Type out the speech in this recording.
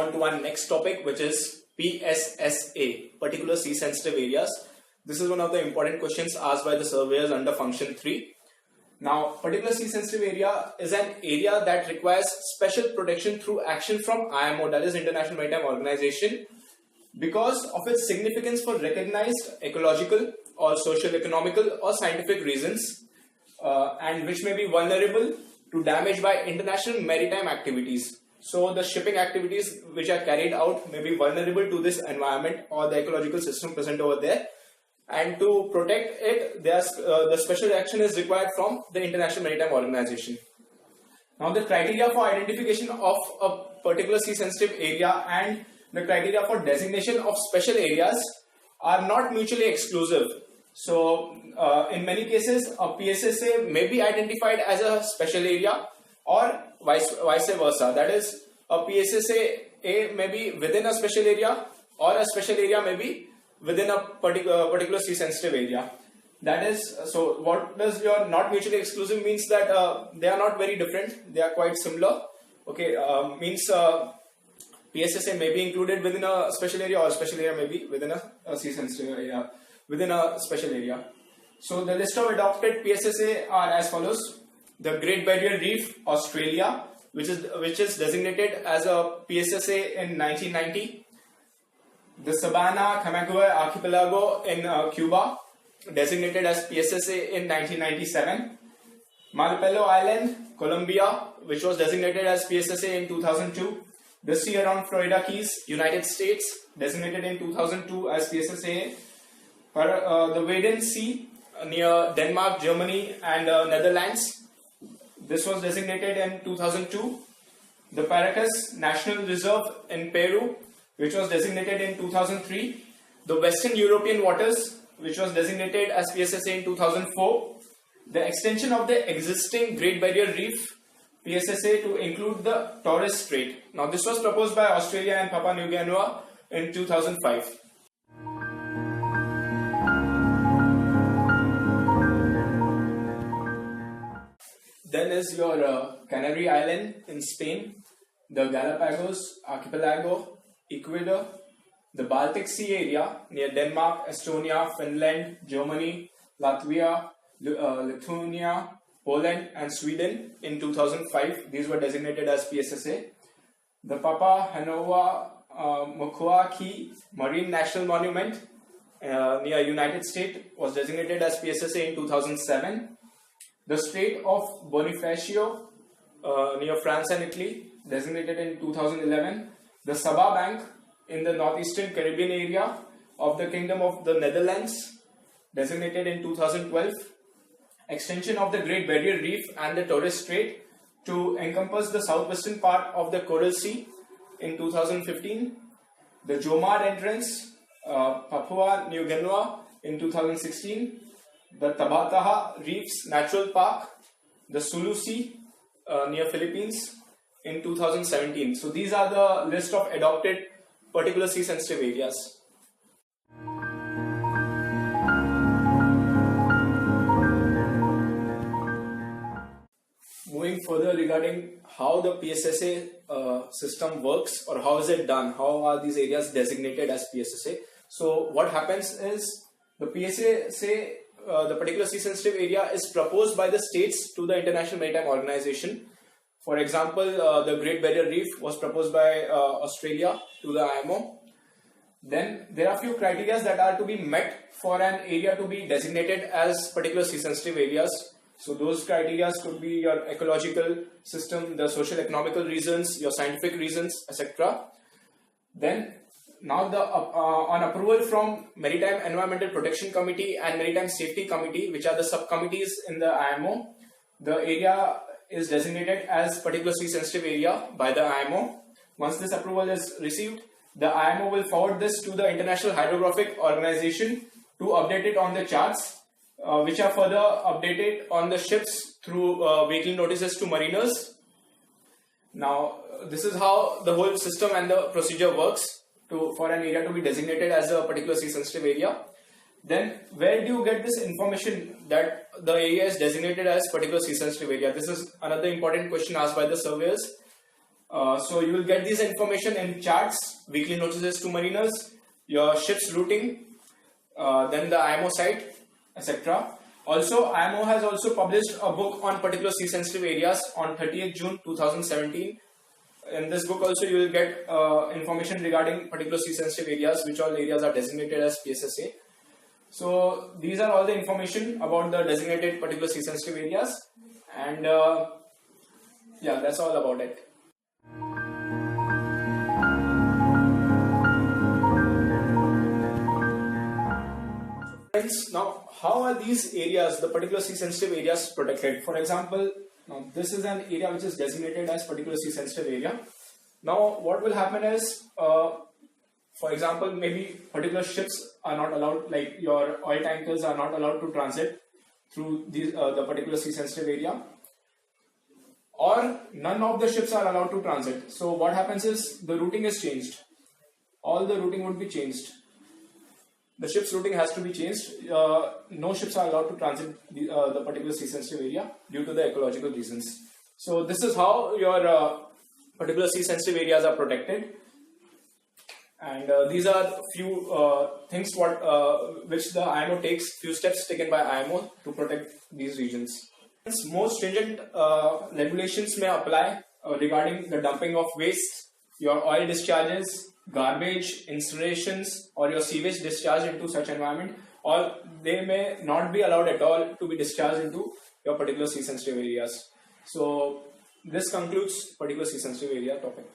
on to our next topic, which is PSSA, particular sea sensitive areas. This is one of the important questions asked by the surveyors under function 3. Now, particular sea sensitive area is an area that requires special protection through action from IMO, that is International Maritime Organization, because of its significance for recognized ecological or social, economical or scientific reasons, and which may be vulnerable to damage by international maritime activities. So the shipping activities which are carried out may be vulnerable to this environment or the ecological system present over there, and to protect it, the special action is required from the International Maritime Organization. Now, the criteria for identification of a particular sea sensitive area and the criteria for designation of special areas are not mutually exclusive. So, in many cases, a PSSA may be identified as a special area or vice versa. That is, a PSSA may be within a special area or a special area may be within a particular sea sensitive area. That is, so what does your not mutually exclusive means? That they are not very different, they are quite similar. Okay, means PSSA may be included within a special area or a special area may be within a sea sensitive area, within a special area. So the list of adopted PSSA are as follows: the Great Barrier Reef, Australia, which is designated as a PSSA in 1990. The Sabana Camagüey Archipelago in Cuba, designated as PSSA in 1997. Malpelo Island, Colombia, which was designated as PSSA in 2002. The sea around Florida Keys, United States, designated in 2002 as PSSA. The Wadden Sea near Denmark, Germany and Netherlands, this was designated in 2002. The Paracas National Reserve in Peru, which was designated in 2003. The Western European Waters, which was designated as PSSA in 2004. The extension of the existing Great Barrier Reef PSSA to include the Torres Strait. Now, this was proposed by Australia and Papua New Guinea in 2005. Then is your Canary Island in Spain, the Galapagos Archipelago, Ecuador, the Baltic Sea area near Denmark, Estonia, Finland, Germany, Latvia, Lithuania, Poland and Sweden in 2005. These were designated as PSSA. The Papua Hanoa Mokua Key Marine National Monument near United States was designated as PSSA in 2007. The Strait of Bonifacio near France and Italy, designated in 2011. The Sabah Bank in the northeastern Caribbean area of the Kingdom of the Netherlands, designated in 2012. Extension of the Great Barrier Reef and the Torres Strait to encompass the southwestern part of the Coral Sea in 2015. The Jomar Entrance, Papua New Guinea in 2016. The Tabataha Reefs Natural Park, the Sulu Sea near Philippines in 2017. So these are the list of adopted particular sea sensitive areas. Moving further regarding how the PSSA system works, or how is it done, how are these areas designated as PSSA. So what happens is the PSSA, the particular sea sensitive area is proposed by the states to the International Maritime Organization. For example, the Great Barrier Reef was proposed by Australia to the IMO. Then there are few criteria that are to be met for an area to be designated as particular sea sensitive areas. So those criteria could be your ecological system, the social economical reasons, your scientific reasons, etc. Then now on approval from Maritime Environmental Protection Committee and Maritime Safety Committee, which are the subcommittees in the IMO, the area is designated as particular sea sensitive area by the IMO. Once this approval is received, the IMO will forward this to the International Hydrographic Organization to update it on the charts, which are further updated on the ships through weekly notices to mariners. Now, this is how the whole system and the procedure works for an area to be designated as a particular sea sensitive area. Then where do you get this information that the area is designated as particular sea sensitive area? This is another important question asked by the surveyors. So you will get these information in charts, weekly notices to mariners, your ship's routing, then the IMO site, etc. Also, IMO has also published a book on particular sea sensitive areas on 30th June 2017. In this book also you will get information regarding particular sea sensitive areas, which all areas are designated as PSSA. So these are all the information about the designated particular sea sensitive areas, and yeah, that's all about it. Friends, now how are these areas, the particular sea sensitive areas, protected? For example, now this is an area which is designated as particular sea sensitive area. Now what will happen is, for example, maybe particular ships are not allowed, like your oil tankers are not allowed to transit through these, the particular sea sensitive area, or none of the ships are allowed to transit. So what happens is the routing is changed. All the routing would be changed. The ship's routing has to be changed. No ships are allowed to transit the particular sea sensitive area due to the ecological reasons. So this is how your particular sea sensitive areas are protected. And these are few things which the IMO takes, few steps taken by IMO to protect these regions. More stringent regulations may apply regarding the dumping of waste, your oil discharges, garbage, incinerations, or your sewage discharge into such environment, or they may not be allowed at all to be discharged into your particular sea sensitive areas. So this concludes particular sea sensitive area topic.